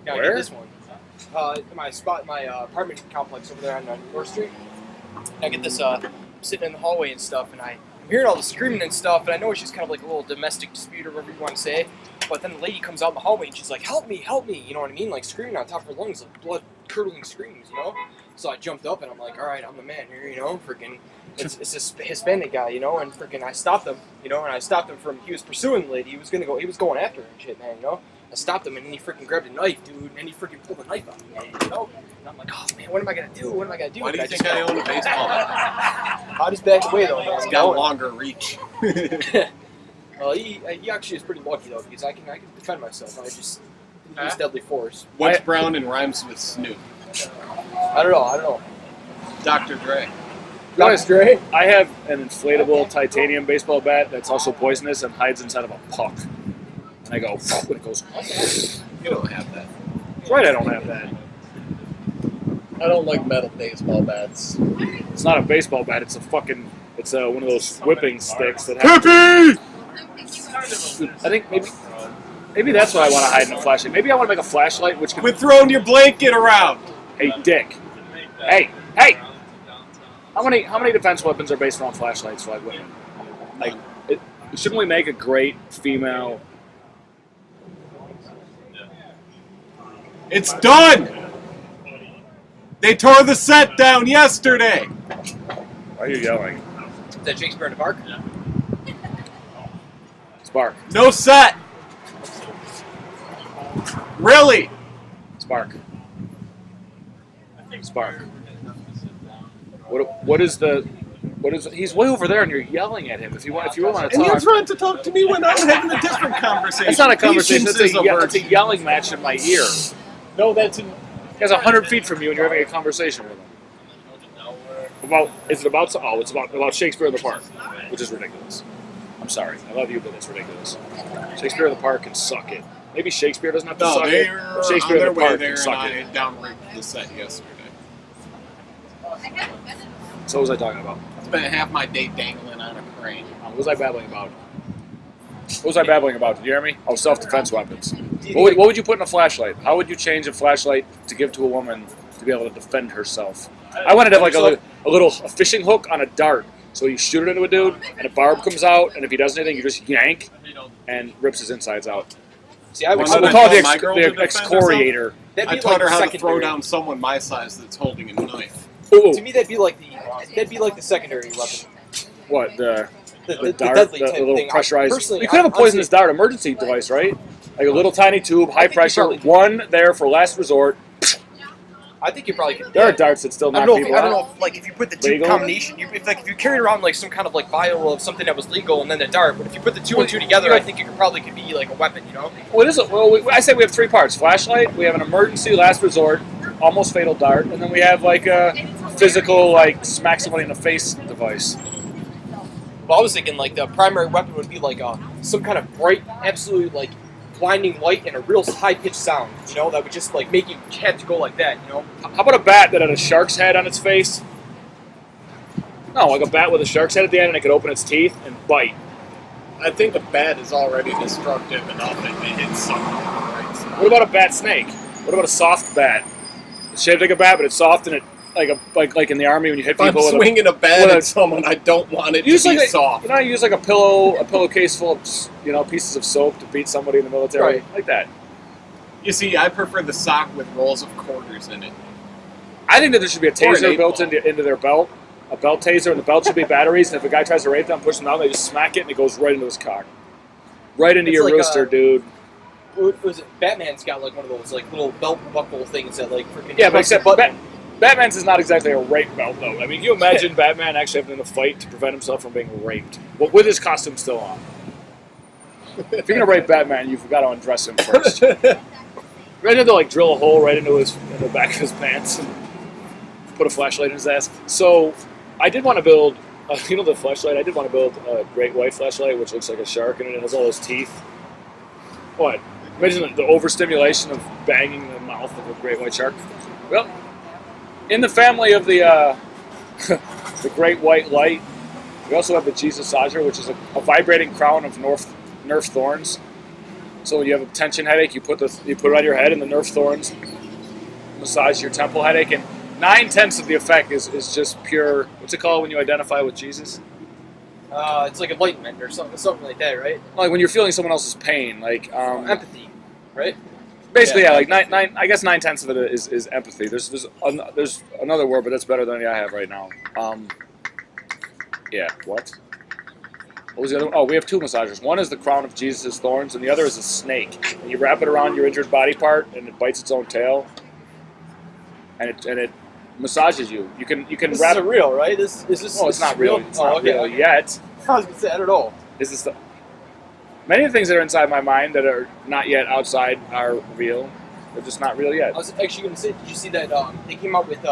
Yeah, Where? I get this one. My apartment complex over there on North Street. I get this, I'm sitting in the hallway and stuff, and I'm hearing all the screaming and stuff, and I know it's just kind of like a little domestic dispute or whatever you want to say. But then the lady comes out in the hallway and she's like, help me, you know what I mean? Like screaming on top of her lungs, like blood-curdling screams, you know? So I jumped up and I'm like, all right, I'm the man here, you know? Freaking, it's this Hispanic guy, you know? And freaking, I stopped him, you know? And I stopped him from, he was pursuing the lady, he was going after her and shit, man, you know? I stopped him and then he freaking grabbed a knife, dude, and he freaking pulled a knife out of me, you know? And I'm like, oh man, what am I gonna do? Why do you think I own a baseball bat? I just backed away though, man. It's got a longer reach. Well, he actually is pretty lucky though because I can defend myself. I just use deadly force. What's brown and rhymes with Snoop? I don't know. Dr. Dre. Dr. Dre? I have an inflatable titanium baseball bat that's also poisonous and hides inside of a puck. And I go, when it goes, You don't have that. right, I don't have that. I don't like metal baseball bats. It's not a baseball bat, it's one of those whipping sticks that Pepe! I think maybe that's what I want to hide in a flashlight. Maybe I want to make a flashlight which can... Quit throwing your blanket around! Hey, Dick. Hey! How many defense weapons are based around flashlights for like women? Like, shouldn't we make a great female... It's done! They tore the set down yesterday! Why are you yelling? Is that Shakespeare in the Park? Spark. No set! Really? Spark. What is he's way over there and you're yelling at him. If you want to And talk. you're trying to talk to me when I'm having a different conversation. It's not a conversation, Patience it's is a a virtue. yelling match in my ear. No, that's in. He's 100 feet from you and you're having a conversation with him. It's about Shakespeare in the Park, which is ridiculous. I'm sorry. I love you, but it's ridiculous. Shakespeare in the Park can suck it. Maybe Shakespeare doesn't have to No, suck they it. were But on Shakespeare their in the way Park there, can and suck I it. downrigged the set yesterday. So what was I talking about? Spent half my day dangling on a crane. What was I babbling about? Did you hear me? Oh, self-defense weapons. What would you put in a flashlight? How would you change a flashlight to give to a woman to be able to defend herself? I wanted to have like a fishing hook on a dart. So you shoot it into a dude, and a barb comes out, and if he does anything, you just yank and rips his insides out. See, I would Wanna We'll call it my girl to the defend excoriator. that'd I be taught like her how to secondary. throw down someone my size that's holding a knife. Ooh, To me, that'd be like the secondary weapon. what the The dart, deadly the type little thing. pressurized. Personally, You could have a poisonous honestly, dart emergency device, right? Like a little tiny tube, high think you pressure, probably could. one there for last resort. I think you probably could. There are darts that still I knock don't know. people I don't out. know. If, like, if you put the two Legal? combination, if you carried around like some kind of like vial of something that was legal and then the dart, but if you put the two and two together, I think it could be like a weapon. You know? What is it? Well, I say we have three parts: flashlight, we have an emergency last resort, almost fatal dart, and then we have like a physical, like smack somebody in the face device. Well, I was thinking like the primary weapon would be like some kind of bright, absolute like blinding light and a real high pitched sound. You know, that would just like make you have to go like that. You know? How about a bat that had a shark's head on its face? No, like a bat with a shark's head at the end, and it could open its teeth and bite. I think a bat is already destructive enough if it hits something in the right spot. What about a bat snake? What about a soft bat? It's shaped like a bat, but it's soft and it like in the army when you hit If I'm people with swinging a bat with at someone, I don't want it to use be like soft. You know, use like a pillowcase full of pieces of soap to beat somebody in the military, like that. You see, I prefer the sock with rolls of quarters in it. I think that there should be a Or an taser eight built ball. into their belt, a belt taser, and the belt should be batteries. And if a guy tries to rape them, push them down, they just smack it, and it goes right into his cock, right into It's your like rooster, dude. What was it? Batman's got like one of those like little belt buckle things that like freaking Yeah, but press the except button. Batman's is not exactly a rape belt, though. I mean, can you imagine Batman actually having to fight to prevent himself from being raped, but with his costume still on? If you're gonna rape Batman, you've got to undress him first. Right into like drill a hole right into the back of his pants and put a flashlight in his ass. So I did want to build, the flashlight. I did want to build a great white flashlight, which looks like a shark, and it has all those teeth. What? Imagine the overstimulation of banging the mouth of a great white shark. Well, in the family of the the great white light, we also have the Jesus Saja, which is a vibrating crown of Nerf thorns. So when you have a tension headache, you put it on your head, and the Nerf thorns massage your temple headache. And 9/10 of the effect is just pure. What's it called when you identify with Jesus? It's like enlightenment or something like that, right? Like when you're feeling someone else's pain, like Empathy, right? basically, Yeah. like nine. I guess 9/10 of it is empathy. There's another word, but that's better than the I have right now. Yeah. What? What was the other one? Oh, we have two massagers. One is the crown of Jesus' thorns, and the other is a snake. And you wrap it around your injured body part, and it bites its own tail, and it massages you. You can This wrap. isn't real, right? Is this? Oh, it's not real. It's not okay. real yet. I was gonna say I don't know. Is this the? Many of the things that are inside my mind that are not yet outside are real. They're just not real yet. I was actually gonna say, did you see that they came out with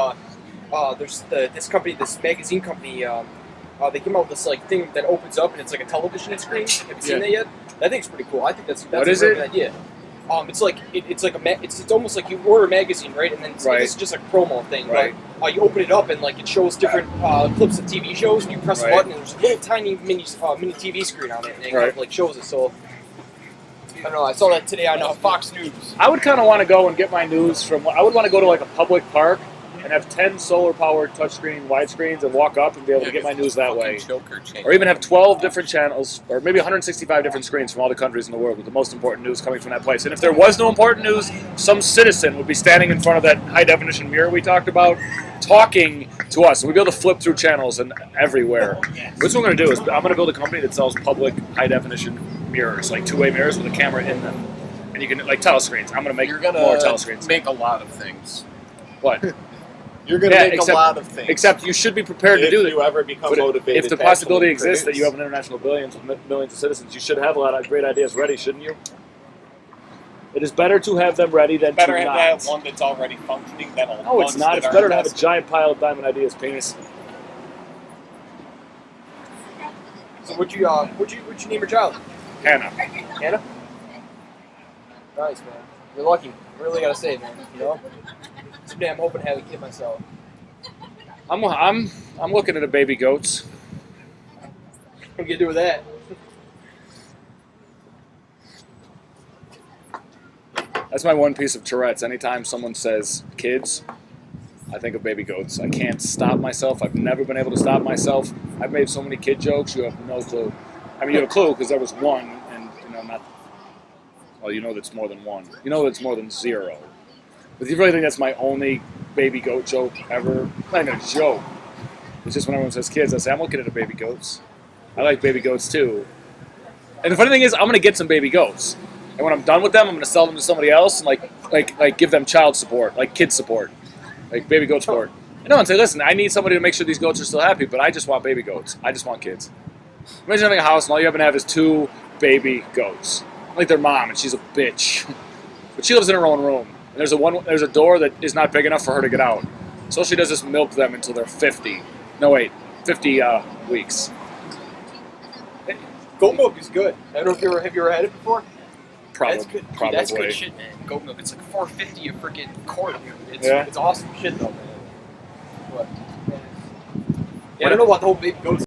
there's this company, this magazine company. They came out with this like thing that opens up and it's like a television screen. Have you seen that yet? That thing's pretty cool. I think that's What a is really it? good idea. It's like it's like it's almost like you order a magazine, right? And then it's just a promo thing, Right. But you open it up and like it shows different clips of TV shows, and you press a Right. button and there's a little tiny mini TV screen on it, and it kind of like shows it. So I don't know. I saw that today on Fox News. I would kind of want to go and get my news from. I would want to go to like a public park and have 10 solar-powered touchscreen widescreens and walk up and be able to get my news that way. Or even have 12 different channels, or maybe 165 different screens from all the countries in the world with the most important news coming from that place. And if there was no important news, some citizen would be standing in front of that high-definition mirror we talked about, talking to us. And we'd be able to flip through channels and everywhere. What's what I'm going to do is I'm going to build a company that sells public high-definition mirrors, like two-way mirrors with a camera in them. And you can, like telescreens. I'm going to make You're gonna more telescreens. make a lot of things. What? You're gonna Yeah, make a lot of things. Except you should be prepared to if do that. you ever become But motivated. if the to possibility actually exists that produce. you have an international millions of citizens, you should have a lot of great ideas ready, shouldn't you? It is better to have them ready than Better to have not. that one that's already functioning than a No, it's ones not. that It's are better to have a invested. giant pile of diamond ideas, penis. So would you name your child? Hannah. Hannah? Nice, man. You're lucky. Really gotta say, man. You know? Someday I'm hoping to have a kid myself. I'm looking at a baby goats. What can you do with that? That's my one piece of Tourette's. Anytime someone says kids, I think of baby goats. I can't stop myself. I've never been able to stop myself. I've made so many kid jokes. You have no clue. I mean, you have a clue because there was one, and not. Well, you know that's more than one. You know that's more than zero. But you really think that's my only baby goat joke ever? Not even a joke. It's just when everyone says kids, I say I'm looking at a baby goats. I like baby goats too. And the funny thing is, I'm gonna get some baby goats. And when I'm done with them, I'm going to sell them to somebody else and like give them child support, like kid support, like baby goat support. And no one say, listen, I need somebody to make sure these goats are still happy, but I just want baby goats. I just want kids. Imagine having a house and all you happen to have is two baby goats, like their mom, and she's a bitch, but she lives in her own room. And there's a door that is not big enough for her to get out. So all she does is milk them until they're 50. No wait, 50 weeks. Goat milk is good. I don't know if have you ever had it before? Probably. That's good. Dude, Probably. that's good shit, man. Goat milk. It's like $4.50 a freaking quart. It's Yeah. it's awesome shit though, man. What? Yeah, I don't know about the whole baby goats